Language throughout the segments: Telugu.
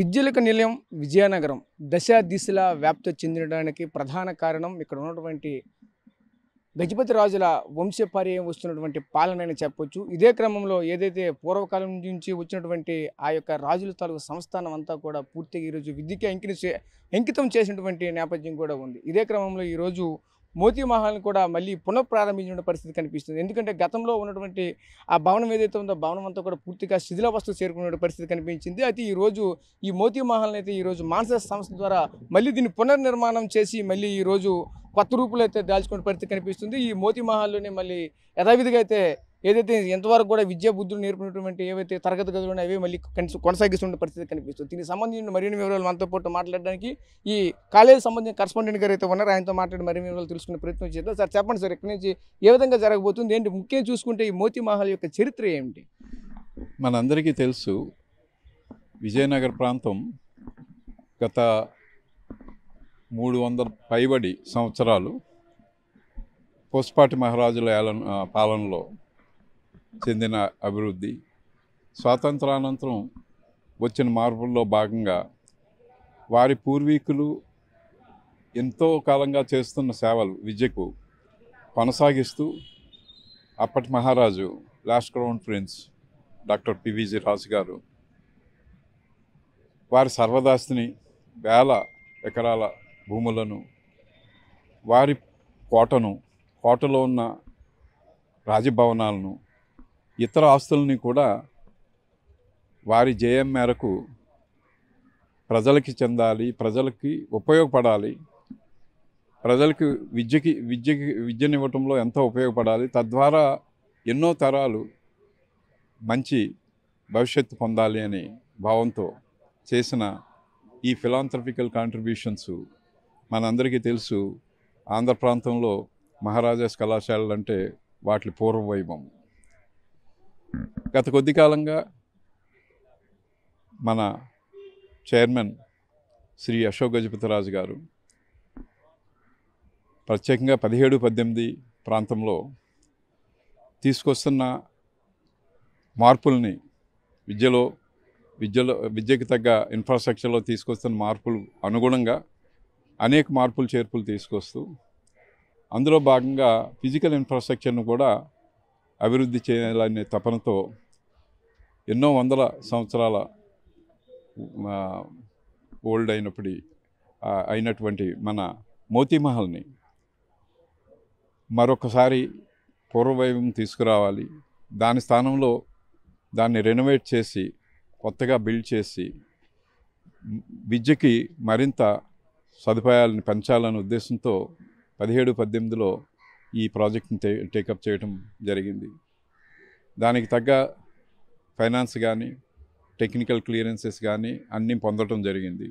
విద్యులక నిలయం విజయనగరం దశ దిశలా వ్యాప్తి చెందడానికి ప్రధాన కారణం ఇక్కడ ఉన్నటువంటి గజపతి రాజుల వంశపార్యం వస్తున్నటువంటి పాలన అని చెప్పొచ్చు. ఇదే క్రమంలో ఏదైతే పూర్వకాలం నుంచి వచ్చినటువంటి ఆ యొక్క రాజుల తాలూకు సంస్థానం అంతా కూడా పూర్తిగా ఈరోజు విద్యకి అంకితం చేసినటువంటి నేపథ్యం కూడా ఉంది. ఇదే క్రమంలో ఈరోజు మోతీ మహల్ని కూడా మళ్ళీ పునఃప్రారంభించిన పరిస్థితి కనిపిస్తుంది. ఎందుకంటే గతంలో ఉన్నటువంటి ఆ భవనం ఏదైతే ఉందో భవనం అంతా కూడా పూర్తిగా శిథిలావస్థకు చేరుకునే పరిస్థితి కనిపించింది. అయితే ఈరోజు ఈ మోతీ మహల్ని అయితే ఈరోజు మానస సంస్థ ద్వారా మళ్ళీ దీన్ని పునర్నిర్మాణం చేసి మళ్ళీ ఈరోజు కొత్త రూపులు అయితే దాల్చుకునే పరిస్థితి కనిపిస్తుంది. ఈ మోతీ మహల్లోనే మళ్ళీ యథావిధిగా అయితే ఏదైతే ఎంతవరకు కూడా విద్యా బుద్ధులు నేర్పినటువంటి ఏవైతే తరగతి గదులు ఉన్నాయో అవే మళ్ళీ కొనసాగిస్తున్న పరిస్థితి కనిపిస్తుంది. దీనికి సంబంధించిన మరిన్ని వివరాలు మనతో పాటు మాట్లాడడానికి ఈ కాలేజీ సంబంధించిన కరస్పాండెంట్ గారు అయితే ఉన్నారు. ఆయనతో మాట్లాడి మరిన్ని వివరాలు తెలుసుకునే ప్రయత్నం చేద్దాం. సార్ చెప్పండి సార్, ఇక్కడి నుంచి ఏ విధంగా జరగబోతుంది ఏంటి? ముఖ్యంగా చూసుకుంటే ఈ మోతీ మహల్ యొక్క చరిత్ర ఏమిటి? మనందరికీ తెలుసు, విజయనగర ప్రాంతం గత 300 పైబడి సంవత్సరాలు పోస్పాటి మహారాజుల పాలనలో చెందిన అభివృద్ధి, స్వాతంత్రానంతరం వచ్చిన మార్పుల్లో భాగంగా వారి పూర్వీకులు ఎంతో కాలంగా చేస్తున్న సేవలు విద్యకు కొనసాగిస్తూ అప్పటి మహారాజు last crown prince doctor PVG Raju గారు వారి సర్వదాస్తిని వేల ఎకరాల భూములను, వారి కోటలో ఉన్న రాజభవనాలను, ఇతర ఆస్తులని కూడా వారి జయం మేరకు ప్రజలకి చెందాలి, ప్రజలకి ఉపయోగపడాలి, ప్రజలకు విద్యనివ్వటంలో ఎంతో ఉపయోగపడాలి, తద్వారా ఎన్నో తరాలు మంచి భవిష్యత్తు పొందాలి అనే భావంతో చేసిన ఈ ఫిలాంథ్రఫికల్ కాంట్రిబ్యూషన్స్ మనందరికీ తెలుసు. ఆంధ్ర ప్రాంతంలో మహారాజాస్ కళాశాలలు అంటే వాటి పూర్వ వైభవం. గత కొద్ది కాలంగా మన చైర్మన్ శ్రీ అశోక్ గజపతిరాజు గారు ప్రత్యేకంగా 17-18 ప్రాంతంలో తీసుకొస్తున్న మార్పుల్ని విద్యకు తగ్గ ఇన్ఫ్రాస్ట్రక్చర్లో తీసుకొస్తున్న మార్పులు అనుగుణంగా అనేక మార్పులు చేర్పులు తీసుకొస్తూ అందులో భాగంగా ఫిజికల్ ఇన్ఫ్రాస్ట్రక్చర్ను కూడా అభివృద్ధి చేయాలనే తపనతో ఎన్నో వందల సంవత్సరాల ఓల్డ్ అయినటువంటి మన మోతీ మహల్ని మరొకసారి పూర్వవైభవం తీసుకురావాలి, దాని స్థానంలో దాన్ని రెనోవేట్ చేసి కొత్తగా బిల్డ్ చేసి విద్యకి మరింత సదుపాయాలను పెంచాలనే ఉద్దేశంతో 17-18లో ఈ ప్రాజెక్ట్ని టేకప్ చేయడం జరిగింది. దానికి తగ్గ ఫైనాన్స్ కానీ టెక్నికల్ క్లియరెన్సెస్ కానీ అన్నీ పొందడం జరిగింది.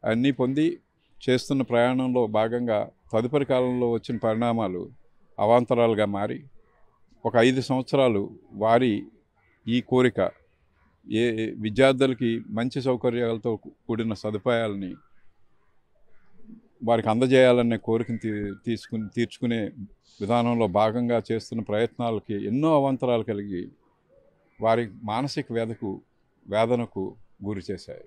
అన్నీ పొంది చేస్తున్న ప్రయాణంలో భాగంగా తదుపరి కాలంలో వచ్చిన పరిణామాలు అవాంతరాలుగా మారి ఒక 5 సంవత్సరాలు వారి ఈ కోరిక విద్యార్థులకి మంచి సౌకర్యాలతో కూడిన సదుపాయాలని వారికి అందజేయాలనే కోరికను తీర్చుకునే విధానంలో భాగంగా చేస్తున్న ప్రయత్నాలకి ఎన్నో అవాంతరాలు కలిగి వారి మానసిక వేదనకు గురి చేశాయి.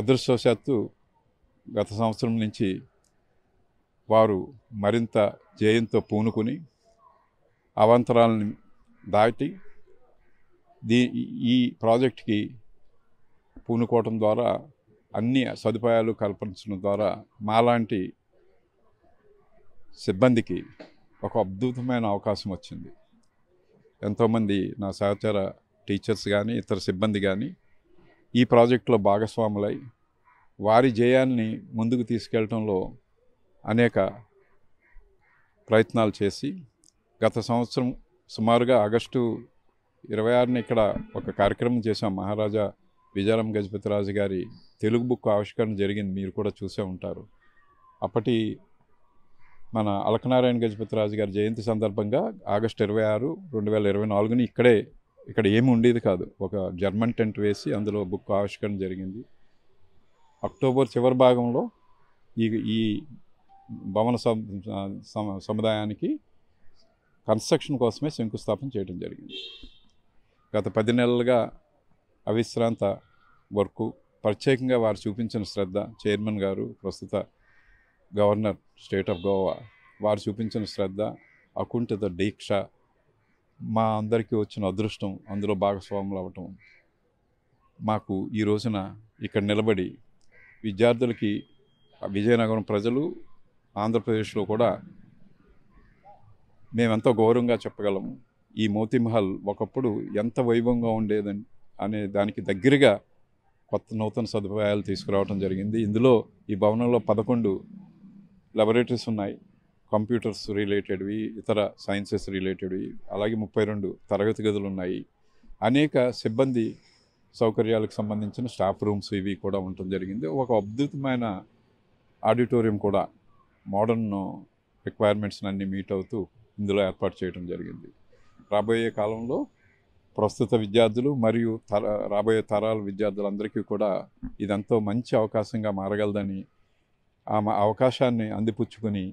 అదృష్టవశాత్తు గత సంవత్సరం నుంచి వారు మరింత జయంతో పూనుకుని అవాంతరాలను దాటి ఈ ప్రాజెక్ట్కి పూనుకోవటం ద్వారా అన్ని సదుపాయాలు కల్పించడం ద్వారా మాలాంటి సిబ్బందికి ఒక అద్భుతమైన అవకాశం వచ్చింది. ఎంతోమంది నా సహచర టీచర్స్ కానీ ఇతర సిబ్బంది కానీ ఈ ప్రాజెక్టులో భాగస్వాములై వారి జయాన్ని ముందుకు తీసుకెళ్లడంలో అనేక ప్రయత్నాలు చేసి గత సంవత్సరం సుమారుగా ఆగస్టు 26న ఇక్కడ ఒక కార్యక్రమం చేశాం. మహారాజా విజయరాం గజపతిరాజు గారి తెలుగు బుక్ ఆవిష్కరణ జరిగింది, మీరు కూడా చూసే ఉంటారు. అప్పటి మన అలకనారాయణ గజపతిరాజు గారి జయంతి సందర్భంగా ఆగస్టు 26, 2024ని ఇక్కడ ఏమి ఉండేది కాదు, ఒక జర్మన్ టెంట్ వేసి అందులో బుక్ ఆవిష్కరణ జరిగింది. అక్టోబర్ చివరి భాగంలో ఈ భవన సముదాయానికి కన్స్ట్రక్షన్ కోసమే శంకుస్థాపన చేయడం జరిగింది. గత 10 నెలలుగా అవిశ్రాంత వర్కు, ప్రత్యేకంగా వారు చూపించిన శ్రద్ధ, చైర్మన్ గారు, ప్రస్తుత గవర్నర్ స్టేట్ ఆఫ్ గోవా, వారు చూపించిన శ్రద్ధ, అకుంఠిత దీక్ష, మా అందరికీ వచ్చిన అదృష్టం, అందులో భాగస్వాములు అవ్వటం, మాకు ఈ రోజున ఇక్కడ నిలబడి విద్యార్థులకి విజయనగరం ప్రజలు, ఆంధ్రప్రదేశ్లో కూడా మేమెంతో గౌరవంగా చెప్పగలము. ఈ మోతీమహల్ ఒకప్పుడు ఎంత వైభవంగా ఉండేదని అనే దానికి దగ్గరగా కొత్త నూతన సదుపాయాలు తీసుకురావడం జరిగింది. ఇందులో ఈ భవనంలో 11 లాబొరేటరీస్ ఉన్నాయి, కంప్యూటర్స్ రిలేటెడ్వి, ఇతర సైన్సెస్ రిలేటెడ్వి, అలాగే 32 తరగతి గదులు ఉన్నాయి. అనేక సిబ్బంది సౌకర్యాలకు సంబంధించిన స్టాఫ్ రూమ్స్ ఇవి కూడా ఉండటం జరిగింది. ఒక అద్భుతమైన ఆడిటోరియం కూడా మోడర్న్ రిక్వైర్మెంట్స్ని అన్నీ మీట్ అవుతూ ఇందులో ఏర్పాటు చేయడం జరిగింది. రాబోయే కాలంలో ప్రస్తుత విద్యార్థులు మరియు రాబోయే తరాల విద్యార్థులందరికీ కూడా ఇదంతా మంచి అవకాశంగా మారగలదని, ఆ అవకాశాన్ని అందిపుచ్చుకొని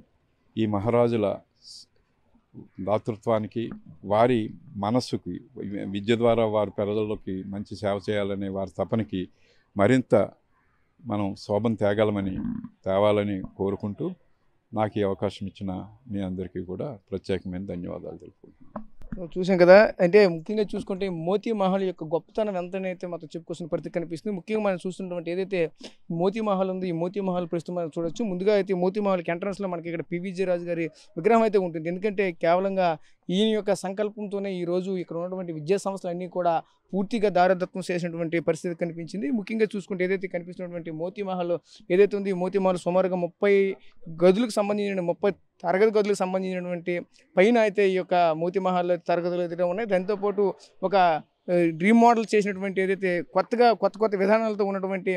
ఈ మహారాజుల దాతృత్వానికి, వారి మనస్సుకి, విద్య ద్వారా వారి ప్రజల్లోకి మంచి సేవ చేయాలనే వారి తపనకి మరింత మనం శోభం తేవాలని కోరుకుంటూ నాకు ఈ అవకాశం ఇచ్చిన మీ అందరికీ కూడా ప్రత్యేకమైన ధన్యవాదాలు తెలుపుకుంటున్నాను. చూసాం కదా, అంటే ముఖ్యంగా చూసుకుంటే మోతీ మహల్ యొక్క గొప్పతనం ఎంతనైతే మాత్రం చెప్పుకోవాల్సిన పరిస్థితి కనిపిస్తుంది. ముఖ్యంగా మనం చూస్తున్నటువంటి ఏదైతే మోతీ మహల్ ఉంది, ఈ మోతీ మహల్ ప్రస్తుతం మనం చూడొచ్చు. ముందుగా అయితే మోతీ మహల్కి ఎంట్రన్స్లో మనకి ఇక్కడ పివిజి రాజు గారి విగ్రహం అయితే ఉంటుంది. ఎందుకంటే కేవలంగా ఈయన యొక్క సంకల్పంతోనే ఈరోజు ఇక్కడ ఉన్నటువంటి విద్యా సంస్థలు అన్నీ కూడా పూర్తిగా దారదత్వం చేసినటువంటి పరిస్థితి కనిపించింది. ముఖ్యంగా చూసుకుంటే ఏదైతే కనిపిస్తున్నటువంటి మోతీ మహల్ ఏదైతే ఉంది, ఈ మోతీ మహల్ సుమారుగా 30 గదులకు సంబంధించిన 30 తరగతి గదులకు సంబంధించినటువంటి పైన అయితే ఈ యొక్క మోతీ మహల్ తరగతులు అయితే ఉన్నాయి. దాంతోపాటు ఒక రీమోడల్ చేసినటువంటి ఏదైతే కొత్త విధానాలతో ఉన్నటువంటి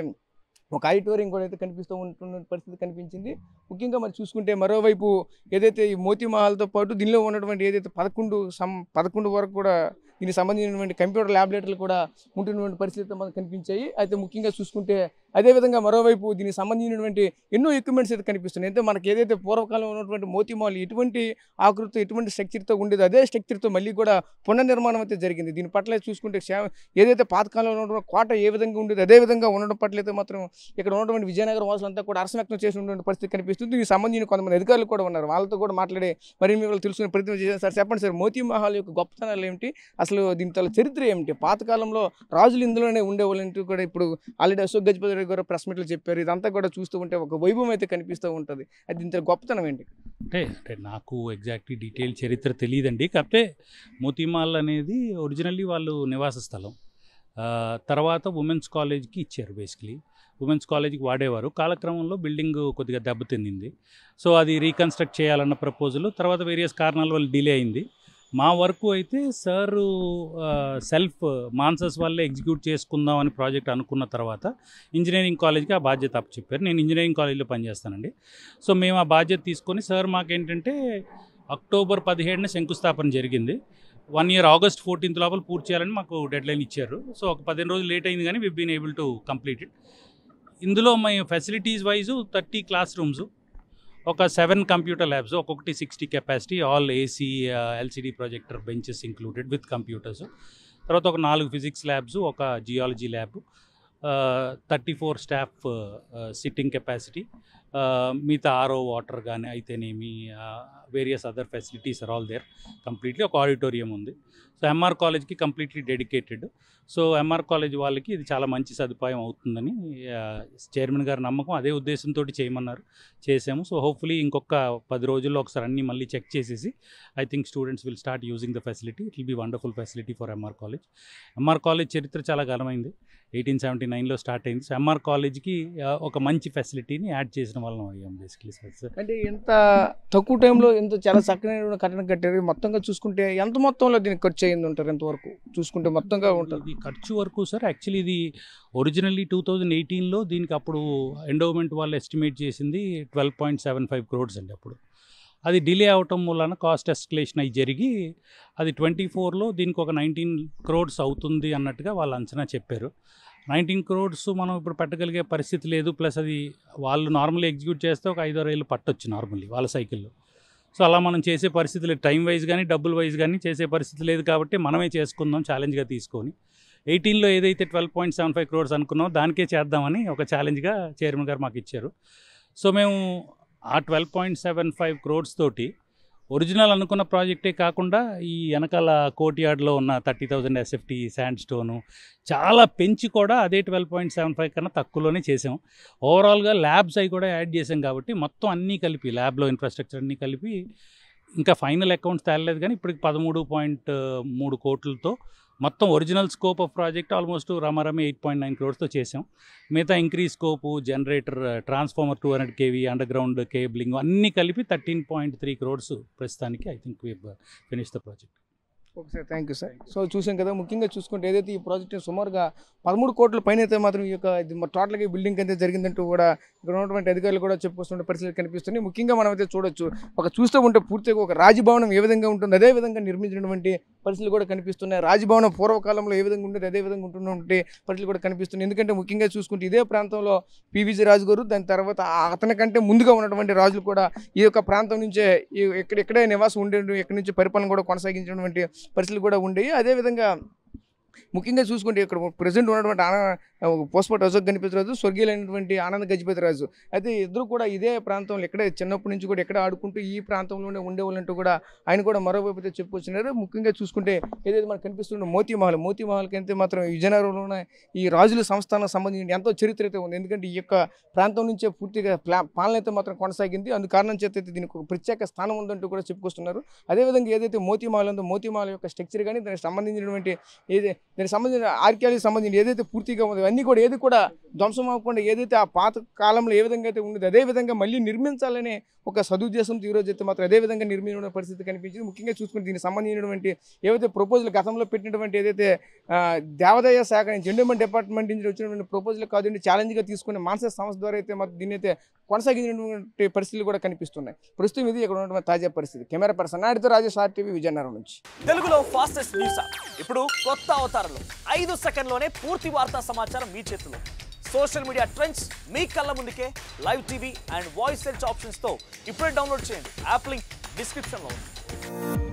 ఒక ఆడిటోరియం కూడా అయితే కనిపిస్తూ ఉంటున్న పరిస్థితి కనిపించింది. ముఖ్యంగా మరి చూసుకుంటే మరోవైపు ఏదైతే ఈ మోతీ మహల్తో పాటు దీనిలో ఉన్నటువంటి ఏదైతే 11 వరకు కూడా దీనికి సంబంధించినటువంటి కంప్యూటర్ ల్యాబొరేటరీలు కూడా ఉంటున్నటువంటి పరిస్థితులు మనకు కనిపించాయి. అయితే ముఖ్యంగా చూసుకుంటే అదేవిధంగా మరోవైపు దీనికి సంబంధించినటువంటి ఎన్నో ఎక్విప్మెంట్స్ అయితే కనిపిస్తున్నాయి. అయితే మనకి ఏదైతే పూర్వకాలంలో ఉన్నటువంటి మోతీ మహల్ ఎటువంటి ఆకృతితో, ఎటువంటి స్ట్రక్చర్తో ఉండేది, అదే స్ట్రక్చర్తో మళ్ళీ కూడా పునర్నిర్మాణం అయితే జరిగింది. దీని పట్ల చూసుకుంటే ఏదైతే పాతకాలంలో ఉన్నటువంటి కోట ఏ విధంగా ఉండేది అదే విధంగా ఉండడం పట్ల అయితే మాత్రం ఇక్కడ ఉన్నటువంటి విజయనగరం వాసులంతా కూడా హర్షం వ్యక్తం చేసినటువంటి పరిస్థితి కనిపిస్తుంది. దీనికి సంబంధించిన కొంతమంది అధికారులు కూడా ఉన్నారు, వాళ్ళతో కూడా మాట్లాడే మరి మీరు తెలుసుకునే ప్రయత్నం చేశారు. సార్ చెప్పండి సార్, మోతీ మహల్ యొక్క గొప్పతనాలు ఏమిటి, అసలు దీని తల చరిత్ర ఏమిటి, పాతకాలంలో రాజులు ఇందులోనే ఉండేవాళ్ళంటూ కూడా ఇప్పుడు ఆల్రెడీ అశోక్ గజపతి రాజు గారు ప్రెస్ మీట్లు చెప్పారు. ఇదంతా కూడా చూస్తూ ఉంటే ఒక వైభవం అయితే కనిపిస్తూ ఉంటుంది. అది దీని గొప్పతనం ఏంటి? అంటే నాకు ఎగ్జాక్ట్లీ డీటెయిల్ చరిత్ర తెలియదండి. కాకపోతే మోతీ మహల్ అనేది ఒరిజినల్లీ వాళ్ళు నివాస స్థలం, తర్వాత ఉమెన్స్ కాలేజ్కి ఇచ్చారు. బేసిక్లీ ఉమెన్స్ కాలేజ్కి వాడేవారు. కాలక్రమంలో బిల్డింగ్ కొద్దిగా దెబ్బతింది. సో అది రీకన్స్ట్రక్ట్ చేయాలన్న ప్రపోజల్ తర్వాత వేరియస్ కారణాల వల్ల డిలే అయింది. మా వరకు అయితే సారు మాన్సస్ వాళ్ళే ఎగ్జిక్యూట్ చేసుకుందాం అని ప్రాజెక్ట్ అనుకున్న తర్వాత ఇంజనీరింగ్ కాలేజ్కి ఆ బాధ్యత అప్పచెప్పారు. నేను ఇంజనీరింగ్ కాలేజ్లో పనిచేస్తానండి. సో మేము ఆ బాధ్యత తీసుకొని సార్ మాకేంటంటే అక్టోబర్ 17న శంకుస్థాపన జరిగింది. 1 year ఆగస్ట్ 14th లోపల పూర్తి చేయాలని మాకు డెడ్లైన్ ఇచ్చారు. సో ఒక 15 రోజులు లేట్ అయింది, కానీ we been able to complete it. ఇందులో my facilities wise 30 class rooms, ఒక 7 కంప్యూటర్ ల్యాబ్స్, ఒక్కొక్కటి 60 capacity, all AC LCD projector benches included with computers. తర్వాత ఒక 4 ఫిజిక్స్ ల్యాబ్స్, ఒక geology lab, 34 staff sitting capacity, మిగతా ఆర్ఓ వాటర్ కానీ అయితేనేమి various other facilities are all there completely. ఒక ఆడిటోరియం ఉంది. సో ఎంఆర్ కాలేజ్కి completely dedicated. So MR college వాళ్ళకి ఇది చాలా మంచి సదుపాయం అవుతుందని చైర్మన్ గారి నమ్మకం, అదే ఉద్దేశంతో చేసాము. సో హోప్ఫుల్లీ ఇంకొక 10 రోజుల్లో ఒకసారి అన్నీ మళ్ళీ చెక్ చేసేసి I think students will start using the facility. It will be wonderful facility for MR college. MR college చరిత్ర చాలా ఘనమైంది. 1879లో స్టార్ట్ అయింది. సో ఎంఆర్ కాలేజ్కి ఒక మంచి ఫెసిలిటీని యాడ్ చేసిన వాళ్ళం అయ్యాం బేసిక్లీ సార్. అంటే ఎంత తక్కువ టైంలో ఎంత చాలా చక్కనైన కట్టడం కట్టారు. మొత్తంగా చూసుకుంటే ఎంత మొత్తంలో దీనికి ఖర్చు అయింది ఉంటారు ఎంతవరకు చూసుకుంటే మొత్తంగా ఉంటుంది? ఇది ఖర్చు వరకు సార్ యాక్చువల్లీ ఇది ఒరిజినల్లీ 2018లో దీనికి అప్పుడు ఎండోమెంట్ వాళ్ళు ఎస్టిమేట్ చేసింది 12.75 crores అండి. అప్పుడు అది డిలే అవటం వలన కాస్ట్ ఎస్కలేషన్ అయి జరిగి అది 24లో దీనికి ఒక 19 crores అవుతుంది అన్నట్టుగా వాళ్ళు అంచనా చెప్పారు. 19 crores మనం ఇప్పుడు పెట్టగలిగే పరిస్థితి లేదు. ప్లస్ అది వాళ్ళు నార్మల్లీ ఎగ్జిక్యూట్ చేస్తే ఒక 5-6 ఏళ్ళు పట్టొచ్చు నార్మల్లీ వాళ్ళ సైకిల్లో. సో అలా మనం చేసే పరిస్థితి లేదు, టైం వైజ్ కానీ డబ్బుల్ వైజ్ కానీ చేసే పరిస్థితి లేదు. కాబట్టి మనమే చేసుకుందాం ఛాలెంజ్గా తీసుకొని. 18లో ఏదైతే 12.75 crores అనుకున్నామో దానికే చేద్దామని ఒక ఛాలెంజ్గా చైర్మన్ గారు మాకు ఇచ్చారు. సో మేము ఆ 12.75 crores తోటి ఒరిజినల్ అనుకున్న ప్రాజెక్టే కాకుండా ఈ వెనకాల కోర్ట్యార్డ్లో ఉన్న 30,000 SFT శాండ్ స్టోను చాలా పెంచి కూడా అదే 12.75 కన్నా తక్కువలోనే చేసాం. ఓవరాల్గా ల్యాబ్స్ అవి కూడా యాడ్ చేసాం కాబట్టి మొత్తం అన్నీ కలిపి ల్యాబ్లో ఇన్ఫ్రాస్ట్రక్చర్ అన్నీ కలిపి ఇంకా ఫైనల్ అకౌంట్స్ తేలలేదు కానీ ఇప్పటికి 13.3 కోట్లతో మొత్తం original scope of project almost రమారమి 8.9 crores చేసాం. మిగతా increase scope, generator, transformer 200 kV, under ground cabling అన్నీ కలిపి 13.3 crores ప్రస్తుతానికి I think we finish the project. Okay sir, thank you sir. So చూసాం కదా, ముఖ్యంగా చూసుకుంటే ఏదైతే ఈ ప్రాజెక్ట్ సుమారుగా 13 కోట్ల పైన అయితే మాత్రం ఈ యొక్క టోటల్గా ఈ బిల్డింగ్ అయితే జరిగిందంటూ కూడా ఇక్కడ ఉన్నటువంటి అధికారులు కూడా చెప్పుకొస్తున్న పరిస్థితులు కనిపిస్తున్నాయి. ముఖ్యంగా మనం అయితే చూడొచ్చు, చూస్తూ ఉంటే పూర్తిగా ఒక రాజభవనం ఏ విధంగా ఉంటుంది అదే విధంగా నిర్మించినటువంటి పరిస్థితులు కూడా కనిపిస్తున్నాయి. రాజభవనం పూర్వకాలంలో ఏ విధంగా ఉండేది అదే విధంగా ఉంటున్నటువంటి పరిస్థితులు కూడా కనిపిస్తున్నాయి. ఎందుకంటే ముఖ్యంగా చూసుకుంటే ఇదే ప్రాంతంలో పివిజి రాజు గారు, దాని తర్వాత అతని కంటే ముందుగా ఉన్నటువంటి రాజులు కూడా ఈ యొక్క ప్రాంతం నుంచే ఎక్కడే నివాసం ఉండే, ఎక్కడి నుంచి పరిపాలన కూడా కొనసాగించినటువంటి పరిస్థితులు కూడా ఉండేవి. అదేవిధంగా ముఖ్యంగా చూసుకుంటే ఇక్కడ ప్రజెంట్ ఉన్నటువంటి పోస్ట్పాట్ అశోక్ గణపతిరాజు, స్వర్గీయులైనటువంటి ఆనంద్ గజపతిరాజు అయితే ఇద్దరు కూడా ఇదే ప్రాంతంలో ఇక్కడే చిన్నప్పటి నుంచి కూడా ఎక్కడ ఆడుకుంటూ ఈ ప్రాంతంలోనే ఉండేవాళ్ళంటూ కూడా ఆయన కూడా మరోవైపు అయితే చెప్పుకొచ్చినారు. ముఖ్యంగా చూసుకుంటే ఏదైతే మనకు కనిపిస్తున్న మోతీ మహల్కి అయితే మాత్రం విజయనగరంలోనే ఈ రాజుల సంస్థానానికి సంబంధించిన ఎంతో చరిత్ర అయితే ఉంది. ఎందుకంటే ఈ యొక్క ప్రాంతం నుంచే పూర్తిగా పాలన అయితే మాత్రం కొనసాగింది. అందు కారణం చేత అయితే దీనికి ఒక ప్రత్యేక స్థానం ఉందంటూ కూడా చెప్పుకొస్తున్నారు. అదేవిధంగా ఏదైతే మోతీ మహల్ ఉందో మోతీ మహల్ యొక్క స్ట్రక్చర్ కానీ దానికి సంబంధించినటువంటి దానికి సంబంధించిన ఆర్కియాలజీ సంబంధించి ఏదైతే పూర్తిగా ఉందో అన్నీ కూడా ఏది కూడా ధ్వంసం అవ్వకుండా ఏదైతే ఆ పాత కాలంలో ఏ విధంగా అయితే ఉండేది అదే విధంగా మళ్ళీ నిర్మించాలనే ఒక సదుద్దేశంతో ఈరోజు అయితే మాత్రం అదే విధంగా నిర్మించిన పరిస్థితి కనిపించింది. ముఖ్యంగా చూసుకుంటే దీనికి సంబంధించినటువంటి ఏవైతే ప్రపోజల్ గతంలో పెట్టినటువంటి ఏదైతే దేవాదాయ శాఖ నుంచి ఎండోమెంట్ డిపార్ట్మెంట్ నుంచి వచ్చినటువంటి ప్రపోజల్ కాదండి ఛాలెంజ్గా తీసుకునే మాన్సెస్ సంస్థ ద్వారా అయితే మాత్రం దీన్ని అయితే కొనసాగించినటువంటి పరిస్థితులు కూడా కనిపిస్తున్నాయి. ప్రస్తుతం ఇది ఇక్కడ ఉన్నటువంటి తాజా పరిస్థితి. కెమెరా పర్సన్ నాయుడుతో రాజేష్, RTV, విజయనగరం నుంచి. తెలుగులో ఫాస్టెస్ట్ న్యూస్ ఇప్పుడు కొత్త అవతారంలో 5 సెకండ్లోనే పూర్తి వార్తా సమాచారం మీ చేతిలో. సోషల్ మీడియా ట్రెండ్స్ మీ కళ్ళ ముందుకే live TV and voice search ఆప్షన్స్తో ఇప్పుడే డౌన్లోడ్ చేయండి. యాప్ లింక్ డిస్క్రిప్షన్లో ఉంది.